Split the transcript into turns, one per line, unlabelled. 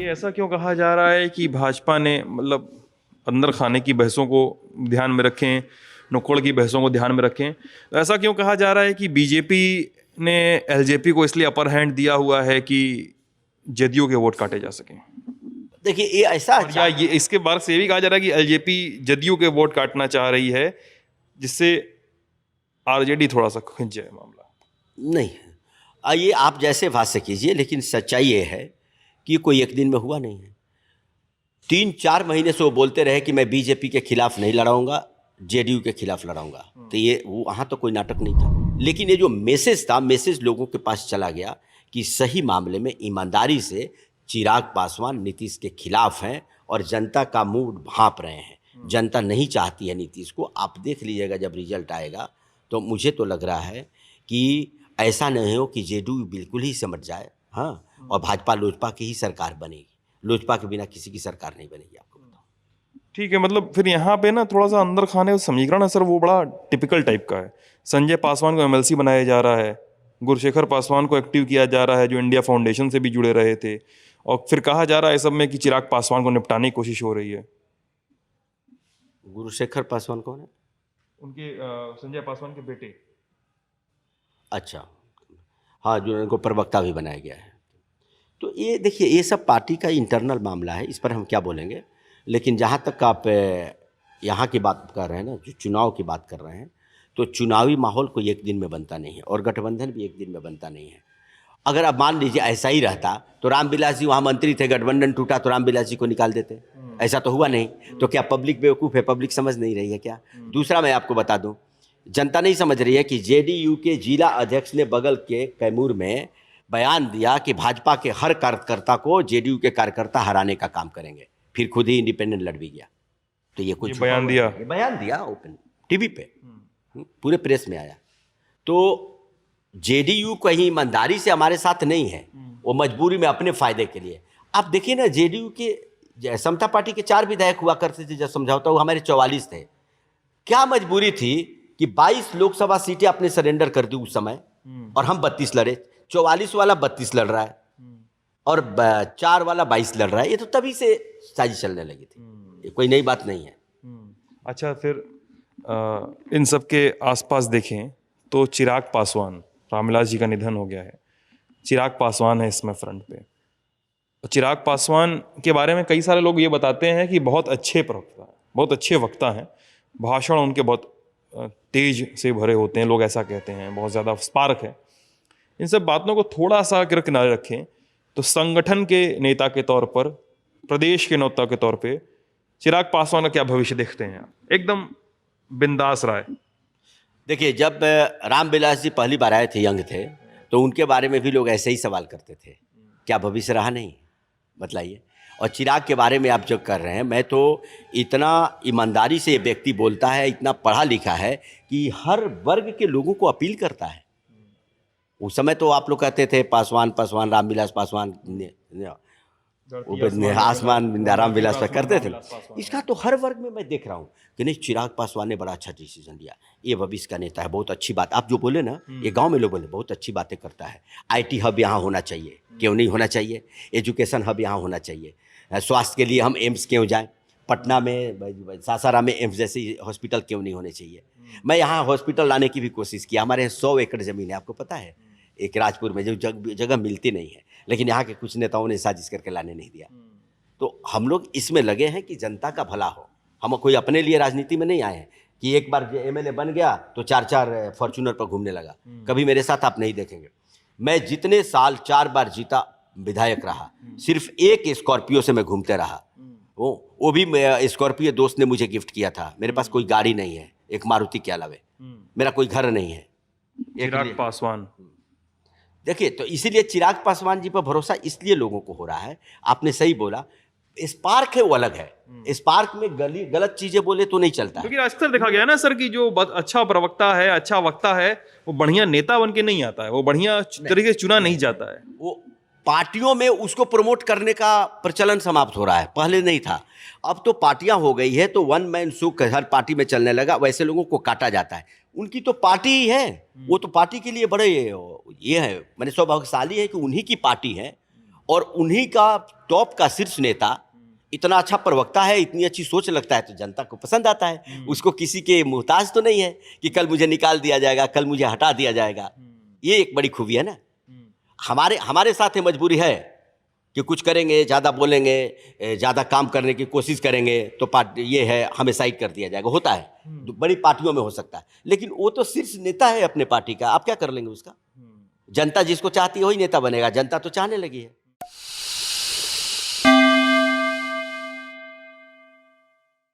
ये ऐसा क्यों कहा जा रहा है कि भाजपा ने मतलब अंदर खाने की बहसों को ध्यान में रखें, नुक्कड़ की बहसों को ध्यान में रखें? तो ऐसा क्यों कहा जा रहा है कि बीजेपी ने एलजेपी को इसलिए अपर हैंड दिया हुआ है कि जदयू के वोट काटे जा सकें?
देखिए ये ऐसा
और या ये इसके बारे से ये भी कहा जा रहा है कि एलजेपी जदयू के वोट काटना चाह रही है, जिससे आरजेडी थोड़ा सा खिंच जाए मामला।
नहीं, आइए आप जैसे भाष्य कीजिए, लेकिन सच्चाई ये है कि कोई एक दिन में हुआ नहीं है। 3-4 महीने से वो बोलते रहे कि मैं बीजेपी के खिलाफ नहीं लड़ाऊंगा, जेडीयू के खिलाफ लड़ाऊंगा। तो ये वहाँ तो कोई नाटक नहीं था, लेकिन ये जो मैसेज था, मैसेज लोगों के पास चला गया कि सही मामले में ईमानदारी से चिराग पासवान नीतीश के खिलाफ हैं और जनता का मूड भांप रहे हैं। जनता नहीं चाहती है नीतीश को। आप देख लीजिएगा जब रिजल्ट आएगा, तो मुझे तो लग रहा है कि ऐसा नहीं हो कि जेडीयू बिल्कुल ही समझ जाए, हाँ, और भाजपा लोजपा की ही सरकार बनेगी। लोजपा के बिना किसी की सरकार नहीं बनेगी, आपको बताओ।
ठीक है, मतलब फिर यहाँ पे ना थोड़ा सा अंदर खाने समीकरण है सर, वो बड़ा टिपिकल टाइप का है। संजय पासवान को एमएलसी बनाया जा रहा है, गुरशेखर पासवान को एक्टिव किया जा रहा है जो इंडिया फाउंडेशन से भी जुड़े रहे थे, और फिर कहा जा रहा है सब में कि चिराग पासवान को निपटाने की कोशिश हो रही है।
गुरशेखर पासवान कौन है?
उनके संजय पासवान के बेटे।
अच्छा, हाँ, जो उनको प्रवक्ता भी बनाया गया है। तो ये देखिए, ये सब पार्टी का इंटरनल मामला है, इस पर हम क्या बोलेंगे। लेकिन जहाँ तक आप यहाँ की बात कर रहे हैं ना, जो चुनाव की बात कर रहे हैं, तो चुनावी माहौल कोई एक दिन में बनता नहीं है, और गठबंधन भी एक दिन में बनता नहीं है। अगर अब मान लीजिए ऐसा ही रहता तो रामविलास जी वहाँ मंत्री थे, गठबंधन टूटा तो रामविलास जी को निकाल देते। ऐसा तो हुआ नहीं। तो क्या पब्लिक बेवकूफ़ है? पब्लिक समझ नहीं रही है क्या? दूसरा मैं आपको बता दूं, जनता नहीं समझ रही है कि जेडीयू के जिला अध्यक्ष ने बगल के कैमूर में बयान दिया कि भाजपा के हर कार्यकर्ता को जेडीयू के कार्यकर्ता हराने का काम करेंगे, फिर खुद ही इंडिपेंडेंट लड़ भी गया। तो ये कुछ
बयान दिया,
बयान दिया ओपन टीवी पे, पूरे प्रेस में आया। तो जेडीयू कहीं ईमानदारी से हमारे साथ नहीं है, वो मजबूरी में अपने फायदे के लिए। आप देखिए ना, जेडीयू के समता पार्टी के 4 विधायक हुआ करते थे, जब समझौता हुआ हमारे 44 थे। क्या मजबूरी थी कि 22 लोकसभा सीटें अपने सरेंडर कर दी उस समय, और हम 32 लड़े। 44 वाला 32 लड़ रहा है और 4 वाला 22 लड़ रहा है। ये तो तभी से साजिश चलने लगी थी, ये कोई नई बात नहीं है।
अच्छा, फिर इन सब के आसपास देखें तो चिराग पासवान, रामविलास जी का निधन हो गया है, चिराग पासवान है इसमें फ्रंट पे। चिराग पासवान के बारे में कई सारे लोग ये बताते हैं कि बहुत अच्छे प्रवक्ता, बहुत अच्छे वक्ता हैं, भाषण उनके बहुत तेज से भरे होते हैं, लोग ऐसा कहते हैं, बहुत ज़्यादा स्पार्क है। इन सब बातों को थोड़ा सा अगर किनारे रखें तो संगठन के नेता के तौर पर, प्रदेश के नेता के तौर पे चिराग पासवान का क्या भविष्य देखते हैं आप? एकदम बिंदास राय।
देखिए, जब रामविलास जी पहली बार आए थे, यंग थे, तो उनके बारे में भी लोग ऐसे ही सवाल करते थे, क्या भविष्य रहा नहीं? बतलाइए। और चिराग के बारे में आप जो कर रहे हैं, मैं तो इतना ईमानदारी से ये व्यक्ति बोलता है, इतना पढ़ा लिखा है कि हर वर्ग के लोगों को अपील करता है। उस समय तो आप लोग कहते थे पासवान पासवान, रामविलास पासवान, आसमान रामविलास पर करते थे। इसका तो हर वर्ग में मैं देख रहा हूँ कि नहीं, चिराग पासवान ने बड़ा अच्छा डिसीजन लिया, ये भविष्य का नेता है। बहुत अच्छी बात आप जो बोले ना, ये गांव में लोग बोले बहुत अच्छी बातें करता है। आईटी हब यहाँ होना चाहिए, क्यों नहीं होना चाहिए? एजुकेशन हब यहाँ होना चाहिए। स्वास्थ्य के लिए हम एम्स क्यों जाएं? पटना में, सासाराम में एम्स जैसे हॉस्पिटल क्यों नहीं होने चाहिए? मैं यहाँ हॉस्पिटल लाने की भी कोशिश किया। हमारे 100 एकड़ ज़मीन है, आपको पता है, एक राजपुर में, जो जगह मिलती नहीं है, लेकिन यहाँ के कुछ नेताओं ने साजिश करके लाने नहीं दिया। तो हम लोग इसमें लगे हैं कि जनता का भला हो। हम कोई अपने लिए राजनीति में नहीं आए हैं कि एक बार एमएलए बन गया तो 4-4 फॉर्च्यूनर पर घूमने लगा। कभी मेरे साथ आप नहीं देखेंगे। मैं जितने साल 4 बार जीता विधायक रहा, सिर्फ एक स्कॉर्पियो से मैं घूमते रहा। वो भी स्कॉर्पियो दोस्त ने मुझे गिफ्ट किया था। मेरे पास कोई गाड़ी नहीं है, एक मारुति के अलावे मेरा कोई घर नहीं है।
चिराग पासवान,
देखिए, तो इसीलिए चिराग पासवान जी पर भरोसा इसलिए लोगों को हो रहा है। आपने सही बोला, स्पार्क है वो अलग है। स्पार्क में गलत चीजें बोले तो नहीं चलता।
क्योंकि अक्सर देखा गया ना सर कि जो अच्छा प्रवक्ता है, अच्छा वक्ता है, वो बढ़िया नेता बन के नहीं आता है, वो बढ़िया तरीके से चुना नहीं जाता है।
वो पार्टियों में उसको प्रमोट करने का प्रचलन समाप्त हो रहा है, पहले नहीं था। अब तो पार्टियां हो गई है, तो वन मैन शो हर पार्टी में चलने लगा। वैसे लोगों को काटा जाता है। उनकी तो पार्टी ही है, वो तो पार्टी के लिए बड़े ये है, मैंने सौभाग्यशाली है कि उन्हीं की पार्टी है और उन्हीं का टॉप का शीर्ष नेता इतना अच्छा प्रवक्ता है, इतनी अच्छी सोच लगता है तो जनता को पसंद आता है। उसको किसी के मोहताज तो नहीं है कि कल मुझे निकाल दिया जाएगा, कल मुझे हटा दिया जाएगा। ये एक बड़ी खूबी है ना। हमारे साथ ये मजबूरी है कि कुछ करेंगे, ज़्यादा बोलेंगे, ज़्यादा काम करने की कोशिश करेंगे तो पार्टी ये है हमें साइड कर दिया जाएगा। होता है, बड़ी पार्टियों में हो सकता है, लेकिन वो तो शीर्ष नेता है अपने पार्टी का, आप क्या कर लेंगे उसका। जनता जिसको चाहती है वही नेता बनेगा, जनता तो चाहने लगी है।